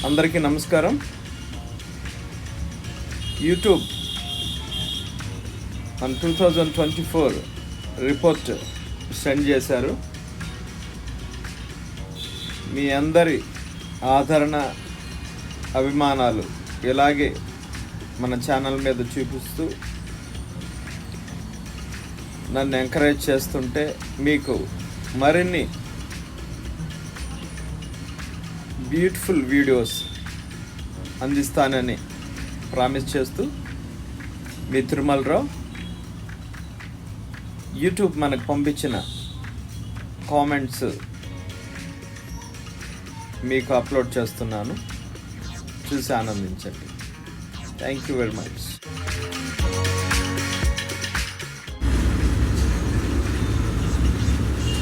అందరికీ నమస్కారం. యూట్యూబ్ మన 2024 రిపోర్ట్ సెండ్ చేశారు. మీ అందరి ఆదరణ, అభిమానాలు ఇలాగే మన ఛానల్ మీద చూపిస్తూ నన్ను ఎంకరేజ్ చేస్తుంటే మీకు మరిన్ని బ్యూటిఫుల్ వీడియోస్ అందిస్తానని ప్రామిస్ చేస్తూ మీ తిరుమలరావు. యూట్యూబ్ మనకు పంపించిన కామెంట్స్ మీకు అప్లోడ్ చేస్తున్నాను, చూసి ఆనందించండి. Thank you very much.